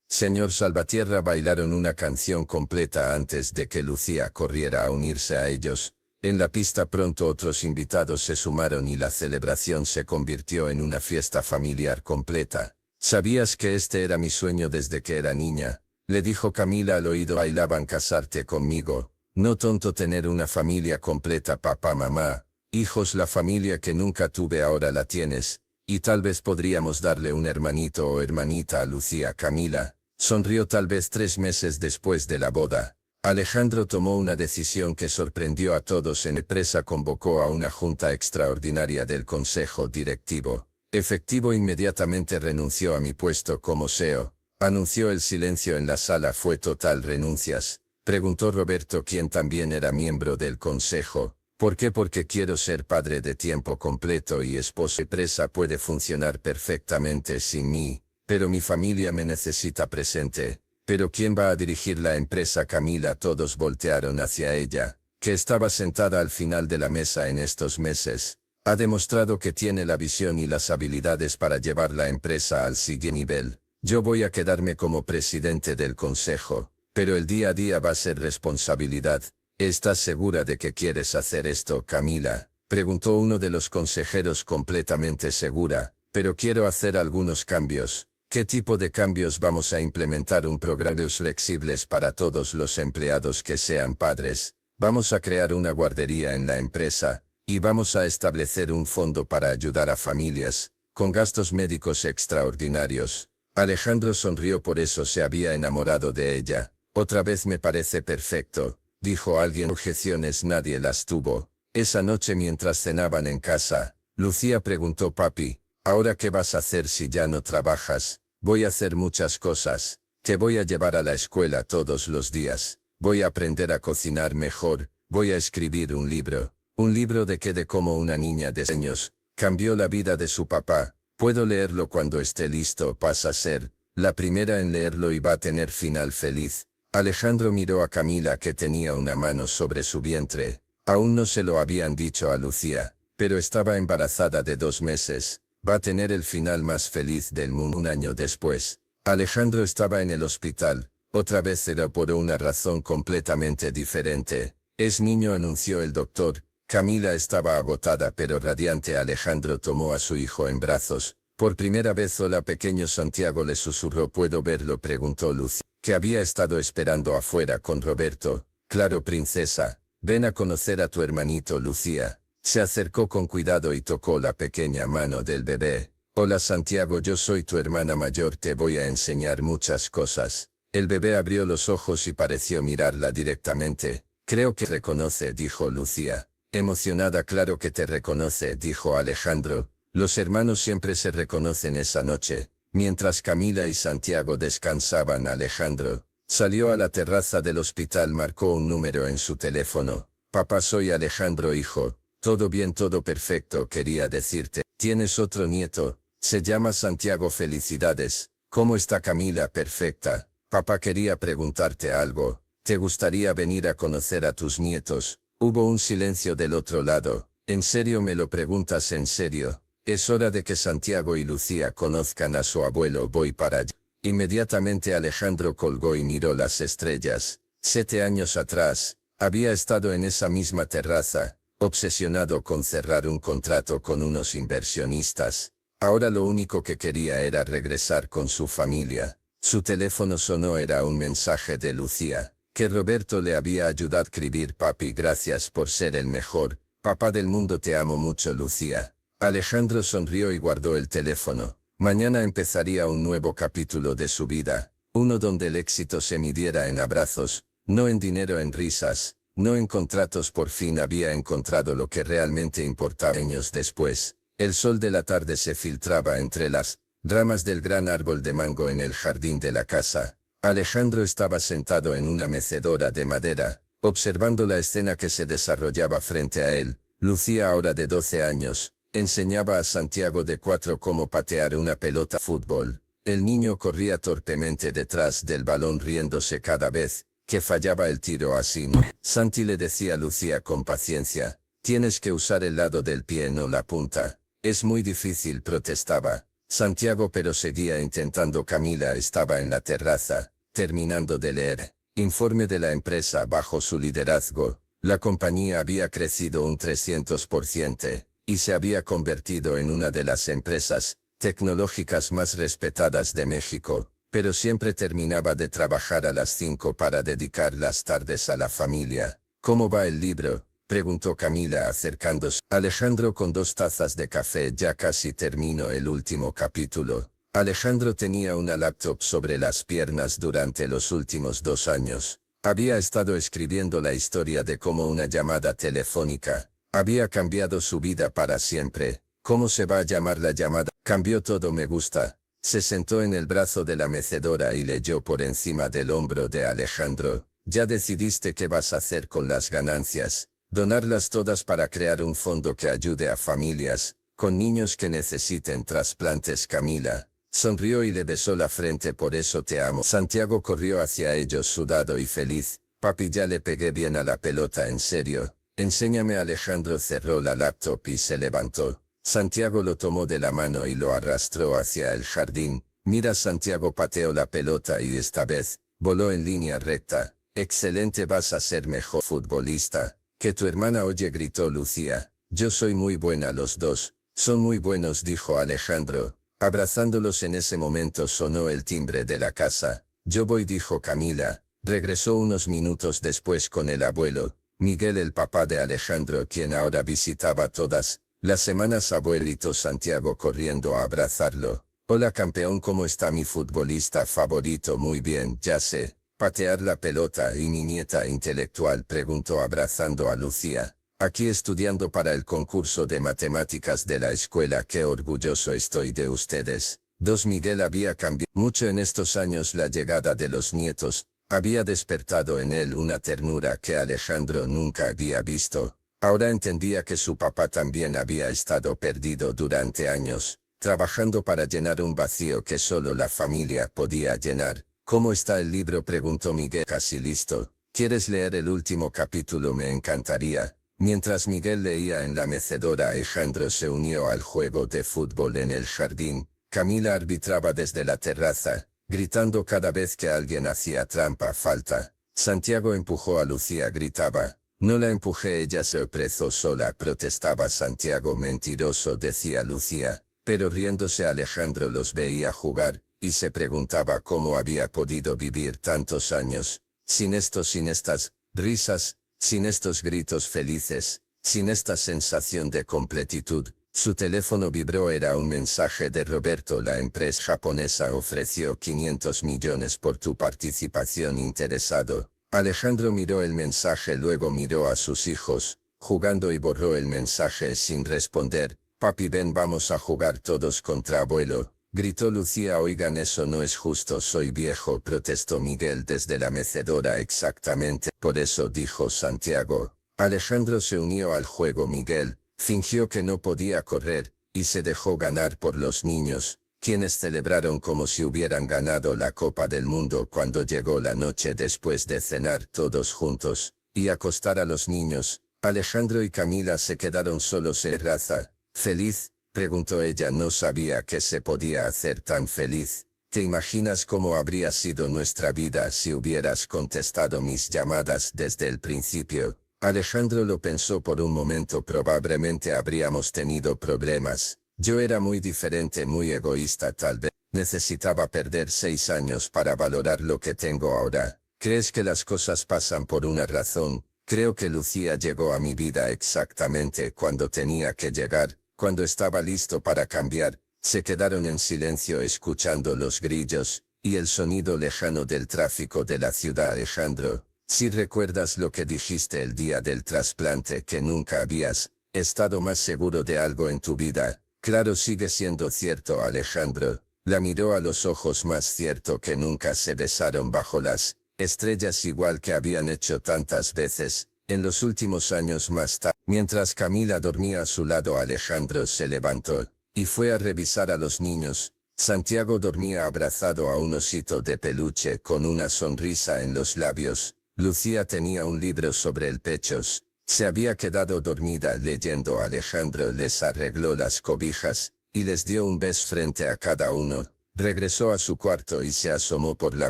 señor Salvatierra. Bailaron una canción completa antes de que Lucía corriera a unirse a ellos. En la pista pronto otros invitados se sumaron y la celebración se convirtió en una fiesta familiar completa. ¿Sabías que este era mi sueño desde que era niña?, le dijo Camila al oído. Bailaban. ¿Casarte conmigo? No, tonto, tener una familia completa, papá, mamá, hijos, la familia que nunca tuve ahora la tienes, y tal vez podríamos darle un hermanito o hermanita a Lucía. Camila sonrió. Tal vez 3 meses después de la boda, Alejandro tomó una decisión que sorprendió a todos. En la empresa convocó a una junta extraordinaria del consejo directivo. Efectivo. Inmediatamente renunció a mi puesto como CEO. Anunció. El silencio en la sala fue total. ¿Renuncias?, preguntó Roberto, quien también era miembro del consejo. ¿Por qué? Porque quiero ser padre de tiempo completo y esposo. La empresa puede funcionar perfectamente sin mí, pero mi familia me necesita presente. ¿Pero quién va a dirigir la empresa? Camila. Todos voltearon hacia ella, que estaba sentada al final de la mesa. En estos meses ha demostrado que tiene la visión y las habilidades para llevar la empresa al siguiente nivel. Yo voy a quedarme como presidente del consejo, pero el día a día va a ser responsabilidad. ¿Estás segura de que quieres hacer esto, Camila?, preguntó uno de los consejeros. Completamente segura, pero quiero hacer algunos cambios. ¿Qué tipo de cambios? Vamos a implementar un programa flexibles para todos los empleados que sean padres. Vamos a crear una guardería en la empresa, y vamos a establecer un fondo para ayudar a familias con gastos médicos extraordinarios. Alejandro sonrió. Por eso se había enamorado de ella. Otra vez. Me parece perfecto, dijo alguien. Objeciones nadie las tuvo. Esa noche mientras cenaban en casa, Lucía preguntó: papi, ¿ahora qué vas a hacer si ya no trabajas? Voy a hacer muchas cosas. Te voy a llevar a la escuela todos los días. Voy a aprender a cocinar mejor. Voy a escribir un libro. Un libro de que de cómo una niña de 6 años cambió la vida de su papá. Puedo leerlo cuando esté listo. Pasa a ser la primera en leerlo y va a tener final feliz. Alejandro miró a Camila, que tenía una mano sobre su vientre. Aún no se lo habían dicho a Lucía, pero estaba embarazada de 2 meses. Va a tener el final más feliz del mundo. 1 año después, Alejandro estaba en el hospital. Otra vez, pero por una razón completamente diferente. Es niño, anunció el doctor. Camila estaba agotada pero radiante. Alejandro tomó a su hijo en brazos. Por primera vez. Hola, pequeño Santiago, le susurró. ¿Puedo verlo?, preguntó Lucía, que había estado esperando afuera con Roberto. Claro, princesa. Ven a conocer a tu hermanito. Lucía se acercó con cuidado y tocó la pequeña mano del bebé. Hola Santiago, yo soy tu hermana mayor, te voy a enseñar muchas cosas. El bebé abrió los ojos y pareció mirarla directamente. Creo que reconoce, dijo Lucía. Emocionada, claro que te reconoce, dijo Alejandro. Los hermanos siempre se reconocen esa noche. Mientras Camila y Santiago descansaban, Alejandro salió a la terraza del hospital, marcó un número en su teléfono. Papá, soy Alejandro, hijo. Todo bien, todo perfecto, quería decirte. Tienes otro nieto. Se llama Santiago, felicidades. ¿Cómo está Camila? Perfecta. Papá, quería preguntarte algo. ¿Te gustaría venir a conocer a tus nietos? Hubo un silencio del otro lado. ¿En serio me lo preguntas? ¿En serio? Es hora de que Santiago y Lucía conozcan a su abuelo. Voy para allá. Inmediatamente Alejandro colgó y miró las estrellas. 7 años atrás, había estado en esa misma terraza, obsesionado con cerrar un contrato con unos inversionistas. Ahora lo único que quería era regresar con su familia. Su teléfono sonó, era un mensaje de Lucía, que Roberto le había ayudado a escribir: papi, gracias por ser el mejor papá del mundo, te amo mucho, Lucía. Alejandro sonrió y guardó el teléfono. Mañana empezaría un nuevo capítulo de su vida, uno donde el éxito se midiera en abrazos, no en dinero, en risas, no en contratos. Por fin había encontrado lo que realmente importaba. Años después, el sol de la tarde se filtraba entre las ramas del gran árbol de mango en el jardín de la casa. Alejandro estaba sentado en una mecedora de madera, observando la escena que se desarrollaba frente a él. Lucía, ahora de 12 años, enseñaba a Santiago de 4 cómo patear una pelota de fútbol. El niño corría torpemente detrás del balón, riéndose cada vez que fallaba el tiro. Así no. Santi, le decía Lucía con paciencia, tienes que usar el lado del pie, no la punta. Es muy difícil, protestaba Santiago, pero seguía intentando. Camila estaba en la terraza, terminando de leer informe de la empresa. Bajo su liderazgo, la compañía había crecido un 300%, y se había convertido en una de las empresas tecnológicas más respetadas de México, pero siempre terminaba de trabajar a las 5 para dedicar las tardes a la familia. ¿Cómo va el libro?, preguntó Camila acercándose. Alejandro, con 2 tazas de café, ya casi terminó el último capítulo. Alejandro tenía una laptop sobre las piernas durante los últimos 2 años. Había estado escribiendo la historia de cómo una llamada telefónica había cambiado su vida para siempre. ¿Cómo se va a llamar la llamada? Cambió todo. Me gusta. Se sentó en el brazo de la mecedora y leyó por encima del hombro de Alejandro. ¿Ya decidiste qué vas a hacer con las ganancias? Donarlas todas para crear un fondo que ayude a familias con niños que necesiten trasplantes. Camila sonrió y le besó la frente. Por eso te amo. Santiago corrió hacia ellos sudado y feliz. Papi, ya le pegué bien a la pelota, en serio. Enséñame. Alejandro cerró la laptop y se levantó. Santiago lo tomó de la mano y lo arrastró hacia el jardín. Mira, Santiago pateó la pelota y esta vez voló en línea recta. Excelente, vas a ser mejor futbolista que tu hermana. Oye, gritó Lucía, yo soy muy buena. Los dos son muy buenos, dijo Alejandro, abrazándolos. En ese momento sonó el timbre de la casa. Yo voy, dijo Camila. Regresó unos minutos después con el abuelo Miguel, el papá de Alejandro, quien ahora visitaba todas las semanas. Abuelito Santiago corriendo a abrazarlo. Hola campeón, ¿cómo está mi futbolista favorito? Muy bien, ya sé patear la pelota. ¿Y mi nieta intelectual?, preguntó abrazando a Lucía. Aquí estudiando para el concurso de matemáticas de la escuela. Qué orgulloso estoy de ustedes. Miguel había cambiado mucho en estos años. La llegada de los nietos había despertado en él una ternura que Alejandro nunca había visto. Ahora entendía que su papá también había estado perdido durante años, trabajando para llenar un vacío que solo la familia podía llenar. ¿Cómo está el libro?, preguntó Miguel. Casi listo. ¿Quieres leer el último capítulo? Me encantaría. Mientras Miguel leía en la mecedora, Alejandro se unió al juego de fútbol en el jardín. Camila arbitraba desde la terraza, gritando cada vez que alguien hacía trampa. Falta. Santiago empujó a Lucía, gritaba. No la empujé, ella se oprezó sola, protestaba Santiago. Mentiroso, decía Lucía, pero riéndose. Alejandro los veía jugar y se preguntaba cómo había podido vivir tantos años sin estas risas, sin estos gritos felices, sin esta sensación de completitud. Su teléfono vibró, era un mensaje de Roberto. La empresa japonesa ofreció 500 millones por tu participación interesado. Alejandro miró el mensaje, luego miró a sus hijos, jugando, y borró el mensaje sin responder. Papi, ven, vamos a jugar todos contra abuelo, gritó Lucía. Oigan, eso no es justo, soy viejo, protestó Miguel desde la mecedora. Exactamente por eso, dijo Santiago. Alejandro se unió al juego. Miguel fingió que no podía correr, y se dejó ganar por los niños, quienes celebraron como si hubieran ganado la Copa del Mundo. Cuando llegó la noche, después de cenar todos juntos y acostar a los niños, Alejandro y Camila se quedaron solos. ¿Raza feliz?, preguntó ella. No sabía que se podía hacer tan feliz. ¿Te imaginas cómo habría sido nuestra vida si hubieras contestado mis llamadas desde el principio? Alejandro lo pensó por un momento. Probablemente habríamos tenido problemas. Yo era muy diferente, muy egoísta tal vez. Necesitaba perder 6 años para valorar lo que tengo ahora. ¿Crees que las cosas pasan por una razón? Creo que Lucía llegó a mi vida exactamente cuando tenía que llegar, cuando estaba listo para cambiar. Se quedaron en silencio escuchando los grillos y el sonido lejano del tráfico de la ciudad. Alejandro, si recuerdas lo que dijiste el día del trasplante, que nunca habías estado más seguro de algo en tu vida. Claro, sigue siendo cierto. Alejandro la miró a los ojos. Más cierto que nunca. Se besaron bajo las estrellas, igual que habían hecho tantas veces en los últimos años. Más tarde, mientras Camila dormía a su lado, Alejandro se levantó y fue a revisar a los niños. Santiago dormía abrazado a un osito de peluche con una sonrisa en los labios. Lucía tenía un libro sobre el pecho. Se había quedado dormida leyendo. Alejandro les arregló las cobijas y les dio un beso frente a cada uno. Regresó a su cuarto y se asomó por la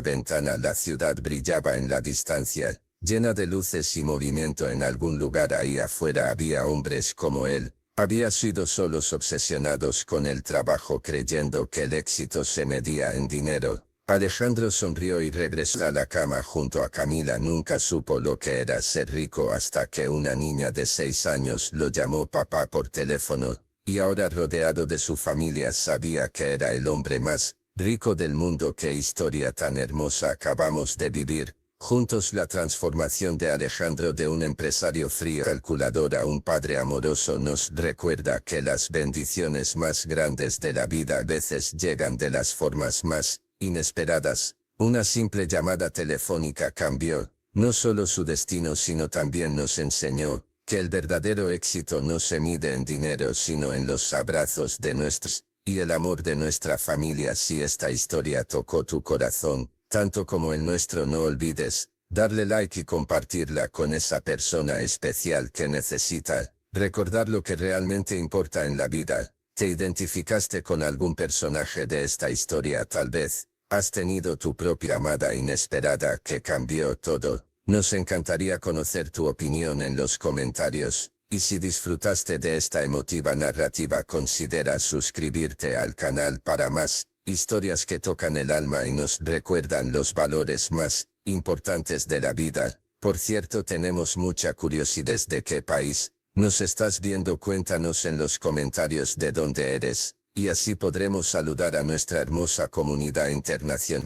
ventana. La ciudad brillaba en la distancia, llena de luces y movimiento. En algún lugar ahí afuera había hombres como él. Había sido solos, obsesionados con el trabajo, creyendo que el éxito se medía en dinero. Alejandro sonrió y regresó a la cama junto a Camila. Nunca supo lo que era ser rico hasta que una niña de 6 años lo llamó papá por teléfono, y ahora, rodeado de su familia, sabía que era el hombre más rico del mundo. Qué historia tan hermosa acabamos de vivir juntos. La transformación de Alejandro de un empresario frío calculador a un padre amoroso nos recuerda que las bendiciones más grandes de la vida a veces llegan de las formas más inesperadas. Una simple llamada telefónica cambió no solo su destino, sino también nos enseñó que el verdadero éxito no se mide en dinero, sino en los abrazos de nuestros y el amor de nuestra familia. Si esta historia tocó tu corazón tanto como el nuestro, no olvides darle like y compartirla con esa persona especial que necesita recordar lo que realmente importa en la vida. ¿Te identificaste con algún personaje de esta historia? Tal vez has tenido tu propia amada inesperada que cambió todo. Nos encantaría conocer tu opinión en los comentarios. Y si disfrutaste de esta emotiva narrativa, considera suscribirte al canal para más historias que tocan el alma y nos recuerdan los valores más importantes de la vida. Por cierto, tenemos mucha curiosidad. ¿De qué país nos estás viendo? Cuéntanos en los comentarios de dónde eres, y así podremos saludar a nuestra hermosa comunidad internacional.